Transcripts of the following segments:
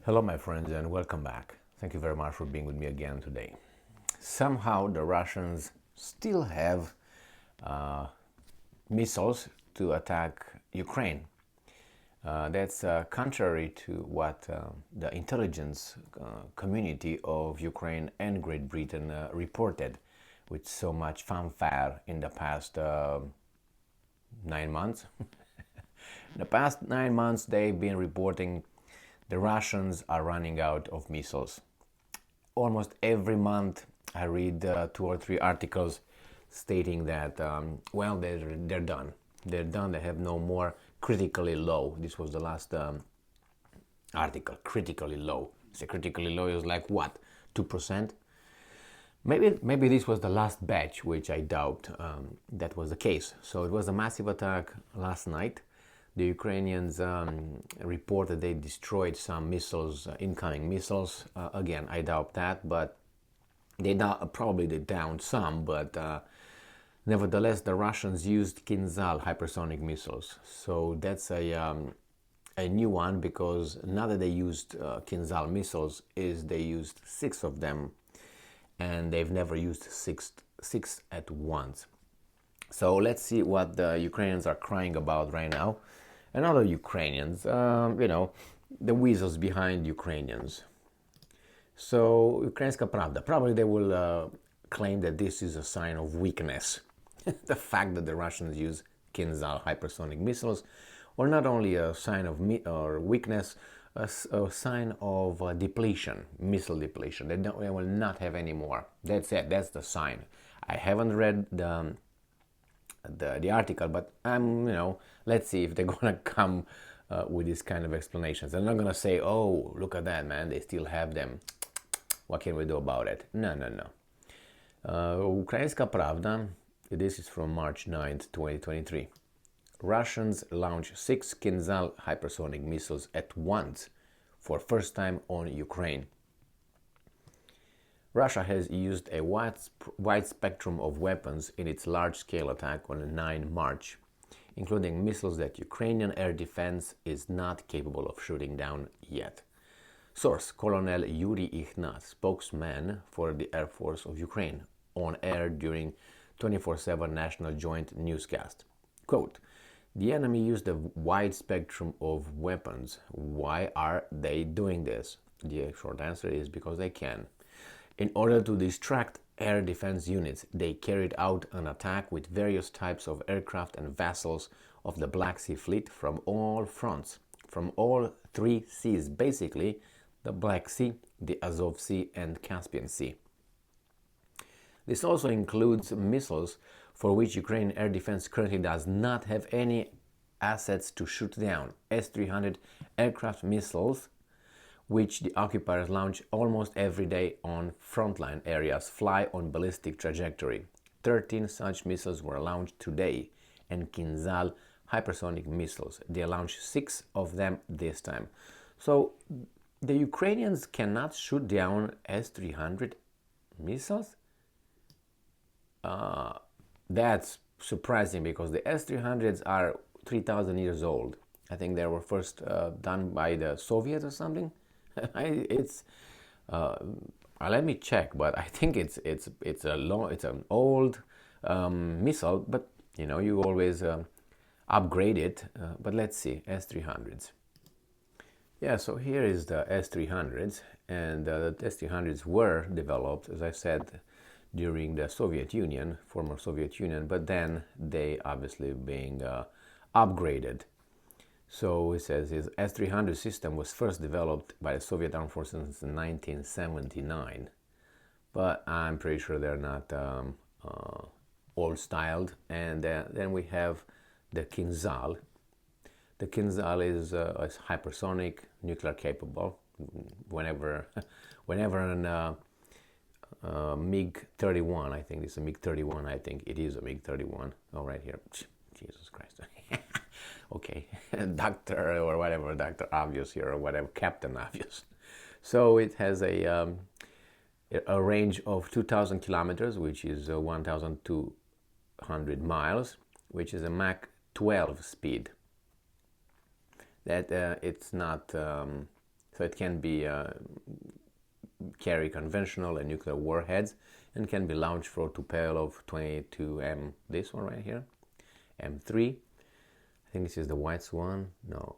Hello, my friends, and welcome back. Thank you very much for being with me again today. Somehow, the Russians still have missiles to attack Ukraine. That's contrary to what the intelligence community of Ukraine and Great Britain reported with so much fanfare in the past 9 months. In the past 9 months, they've been reporting the Russians are running out of missiles. Almost every month, I read 2 or 3 articles stating that, well, they're done. They're done. They have no more critically low. This was the last article. Critically low. So critically low is like what? 2%? Maybe this was the last batch, which I doubt that was the case. So it was a massive attack last night. The Ukrainians reported they destroyed some missiles, incoming missiles. Again, I doubt that, but they probably downed some. But nevertheless, the Russians used Kinzhal hypersonic missiles. So that's a new one, because now that they used Kinzhal missiles, they used 6 of them, and they've never used six at once. So let's see what the Ukrainians are crying about right now. And other Ukrainians, the weasels behind Ukrainians. So, Ukrainska Pravda, probably they will claim that this is a sign of weakness. The fact that the Russians use Kinzhal hypersonic missiles, or not only a sign of weakness, a sign of depletion, missile depletion. They will not have any more. That's it. That's the sign. I haven't read the article, but let's see if they're gonna come with this kind of explanations. They're not gonna say, "Oh, look at that, man! They still have them. What can we do about it?" No. Ukrainska Pravda. This is from March 9th, 2023. Russians launch 6 Kinzhal hypersonic missiles at once for first time on Ukraine. Russia has used a wide spectrum of weapons in its large-scale attack on 9 March, including missiles that Ukrainian air defense is not capable of shooting down yet. Source: Colonel Yuri Ikhnat, spokesman for the Air Force of Ukraine, on air during 24/7 National Joint Newscast. Quote, "The enemy used a wide spectrum of weapons. Why are they doing this? The short answer is because they can. In order to distract air defense units, they carried out an attack with various types of aircraft and vessels of the Black Sea Fleet from all fronts, from all 3 seas, basically the Black Sea, the Azov Sea, and Caspian Sea. This also includes missiles for which Ukrainian air defense currently does not have any assets to shoot down. S-300 aircraft missiles, which the occupiers launch almost every day on frontline areas, fly on ballistic trajectory. 13 such missiles were launched today, and Kinzhal hypersonic missiles. They launched 6 of them this time." So the Ukrainians cannot shoot down S-300 missiles? That's surprising, because the S-300s are 3,000 years old. I think they were first done by the Soviets or something. Let me check, but I think it's an old missile, but you always upgrade it. But let's see, S-300s. Yeah, so here is the S-300s, and the S-300s were developed, as I said, during the Soviet Union, former Soviet Union, but then they obviously being upgraded. So it says his S-300 system was first developed by the Soviet Armed Forces in 1979, but I'm pretty sure they're not old-styled. And then we have the Kinzhal. The Kinzhal is hypersonic, nuclear capable. Whenever an MiG-31, I think it's a MiG-31. I think it is a MiG-31. Oh, right here. Jesus Christ. Okay, Doctor or whatever, Doctor Obvious here or whatever, Captain Obvious. So it has a range of 2,000 kilometers, which is 1,200 miles, which is a Mach 12 speed. That it's not So it can be carry conventional and nuclear warheads, and can be launched from a payload of 22 M. This one right here, M3. I think this is the white one. No,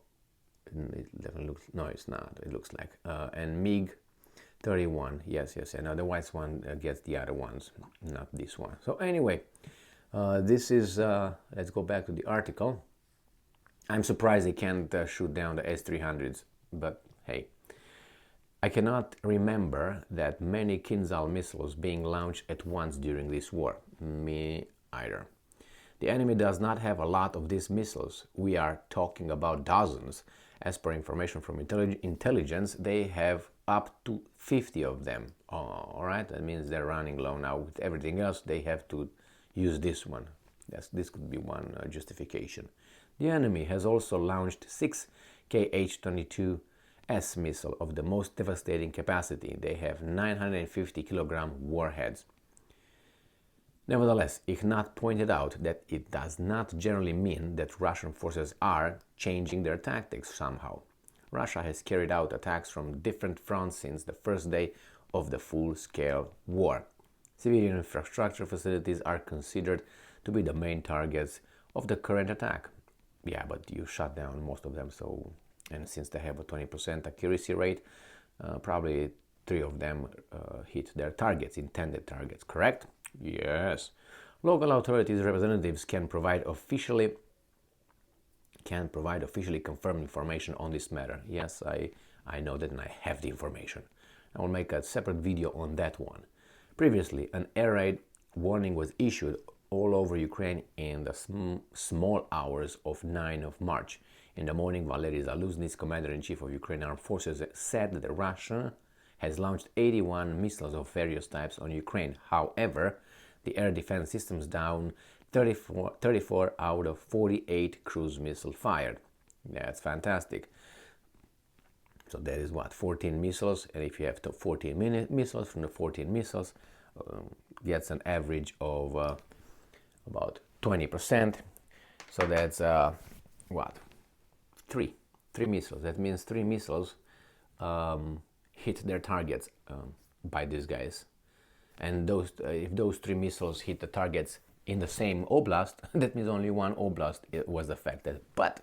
it definitely looks. No, it's not. It looks like and MiG 31. Yes. And the white one gets the other ones, not this one. So anyway, this is. Let's go back to the article. I'm surprised they can't shoot down the S-300s, but hey. I cannot remember that many Kinzhal missiles being launched at once during this war. Me either. The enemy does not have a lot of these missiles. We are talking about dozens. As per information from intelligence, they have up to 50 of them. Alright, that means they're running low now. With everything else, they have to use this one. This could be one justification. The enemy has also launched 6 Kh-22 S missile of the most devastating capacity. They have 950 kilogram warheads. Nevertheless, Ignat pointed out that it does not generally mean that Russian forces are changing their tactics somehow. Russia has carried out attacks from different fronts since the first day of the full-scale war. Civilian infrastructure facilities are considered to be the main targets of the current attack. Yeah, but you shut down most of them, so... And since they have a 20% accuracy rate, probably 3 of them hit their targets, intended targets, correct? Yes. Local authorities' representatives can provide officially confirmed information on this matter. Yes, I know that and I have the information. I will make a separate video on that one. Previously, an air raid warning was issued all over Ukraine in the small hours of 9 of March. In the morning, Valery Zaluzhnyi, commander-in-chief of Ukrainian armed forces, said that Russia has launched 81 missiles of various types on Ukraine. However, the air defense systems down 34 out of 48 cruise missiles fired. That's fantastic. So that is what, 14 missiles, and if you have 14 missiles, from the 14 missiles, gets an average of about 20%. So that's what? Three missiles. That means 3 missiles hit their targets by these guys. And those, if those 3 missiles hit the targets in the same oblast, that means only one oblast was affected. But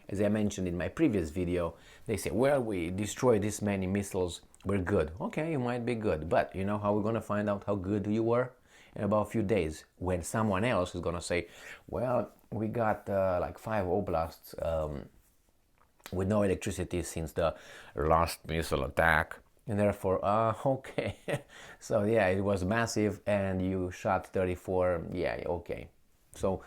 as I mentioned in my previous video, they say, well, we destroyed this many missiles, we're good. Okay, you might be good, but you know how we're gonna find out how good you were? In about a few days, when someone else is gonna say, well, we got like 5 oblasts with no electricity since the last missile attack, and therefore, okay. So yeah, it was massive and you shot 34, yeah, okay. So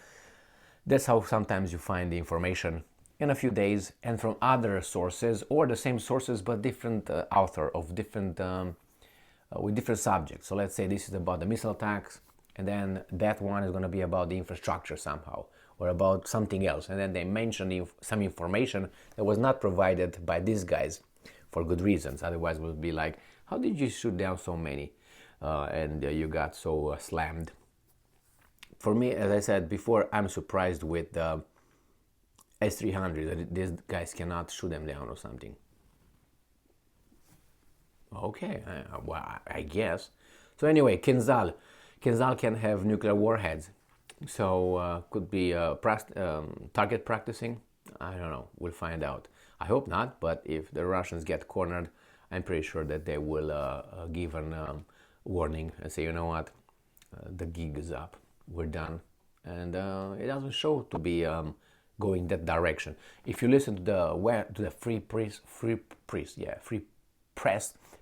that's how sometimes you find the information in a few days and from other sources, or the same sources but different author of different with different subjects. So let's say this is about the missile attacks, and then that one is going to be about the infrastructure somehow, or about something else, and then they mention some information that was not provided by these guys for good reasons. Otherwise it would be like, how did you shoot down so many and you got so slammed? For me, as I said before, I'm surprised with the S300 that these guys cannot shoot them down or something. Okay, well, I guess. So anyway, Kinzhal can have nuclear warheads. So could be target practicing. I don't know. We'll find out. I hope not. But if the Russians get cornered, I'm pretty sure that they will give a warning and say, you know what, the gig is up. We're done. And it doesn't show to be going that direction. If you listen to the free press,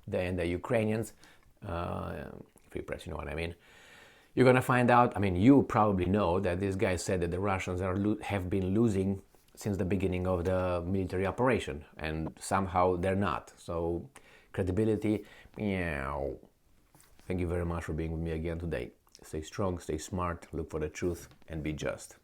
the Ukrainians, free press, you know what I mean. You're gonna find out. I mean, you probably know that this guy said that the Russians have been losing since the beginning of the military operation, and somehow they're not. So credibility, meow. Thank you very much for being with me again today. Stay strong, stay smart, look for the truth, and be just.